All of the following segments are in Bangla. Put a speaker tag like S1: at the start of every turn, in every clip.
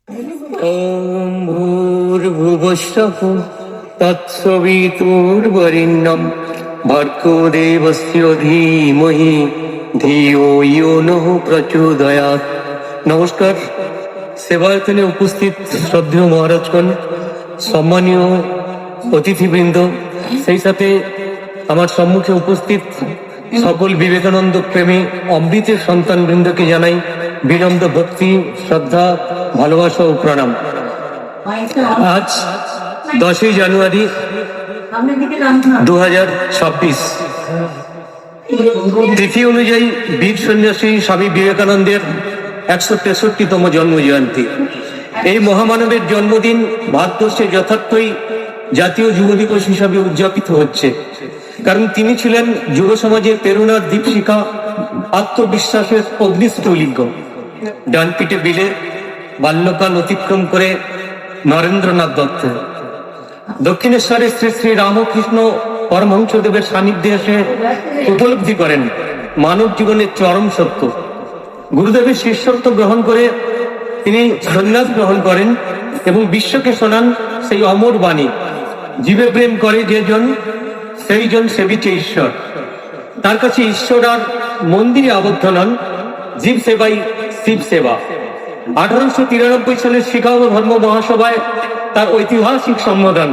S1: ওম ভূর্ভুবস্সুঃ তৎসবিতুর্বরেণ্যং ভর্গো দেবস্য ধীমহি ধিয়ো ইয়ো নঃ প্রচোদয়াৎ। নমস্কার। সেবায়তনে উপস্থিত শ্রদ্ধেয় মহারাজগণ, সম্মানীয় অতিথিবৃন্দ, সেই সাথে আমার সম্মুখে উপস্থিত সকল বিবেকানন্দ প্রেমী অমৃতের সন্তান বৃন্দকে জানাই বিনম্র ভক্তি, শ্রদ্ধা, ভালোবাসা ও প্রণাম। আজ 10ই জানুয়ারি 2026, তিথি অনুযায়ী বীর সন্ন্যাসী স্বামী বিবেকানন্দের 163তম জন্ম জয়ন্তী। এই মহামানবের জন্মদিন ভারতবর্ষে যথার্থই জাতীয় যুব দিবস হিসাবে উদযাপিত হচ্ছে, কারণ তিনি ছিলেন যুব সমাজের প্রেরণার দীপশিখা, আত্মবিশ্বাসের অগ্নিস্ফুলিঙ্গ। ডানপিটে বিলে বাল্যকাল অতিক্রম করে নরেন্দ্রনাথ দত্ত দক্ষিণেশ্বরে শ্রী শ্রী রামকৃষ্ণ পরমহংসদেবের সান্নিধ্যে এসে উপলব্ধি করেন মানব জীবনের চরম সত্য। গুরুদেবের শিষ্যত্ব গ্রহণ করে তিনি সন্ন্যাস গ্রহণ করেন এবং বিশ্বকে শোনান সেই অমর বাণী, জীবে প্রেম করে যেজন সেই জন সেবিছে ঈশ্বর। তার কাছে ঈশ্বর আর মন্দিরে আবদ্ধ নন, জীব সেবাই শিব সেবা। 1893 সালের শিকাগো ধর্ম মহাসভায় তার ঐতিহাসিক সম্বোধন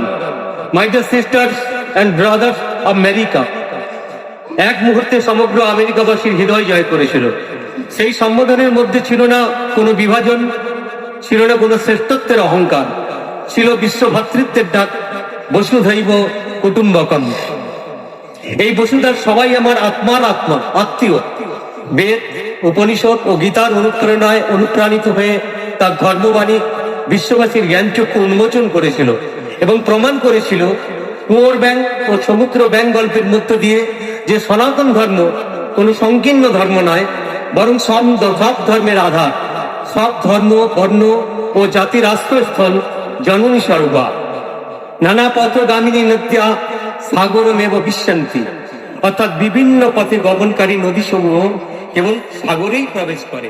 S1: my dear sisters and brothers of America এক মুহূর্তে সমগ্র আমেরিকাবাসীর হৃদয় জয় করেছিল। সেই সম্বোধনের মধ্যে ছিল না কোনো বিভাজন, ছিল না কোনো শ্রেষ্ঠত্বের অহংকার, ছিল বিশ্ব ভ্রাতৃত্বের ডাক, বসুধৈব কুটুম্বকম। এই বসুধার সবাই আমার আত্মার আত্মা, আত্মীয়। বেদ, উপনিষদ ও গীতার অনুপ্রেরণায় অনুপ্রাণিত হয়ে তার ধর্মবাণী বিশ্ববাসীর জ্ঞানচক্ষু উন্মোচন করেছিল এবং প্রমাণ করেছিল কুয়োর ব্যাং ও সমুদ্র ব্যাং গল্পের মধ্য দিয়ে যে সনাতন ধর্ম কোনো সংকীর্ণ ধর্ম নয়, বরং সব ধর্মের আধার, সব ধর্ম, বর্ণ ও জাতির আশ্রয়স্থল জননী স্বরূপা। নানা পথগামিনী নদ্যা সাগরমেব বিশ্বন্তি, অর্থাৎ বিভিন্ন পথে গমনকারী নদীসমূহ কেবল সাগরেই প্রবেশ করে।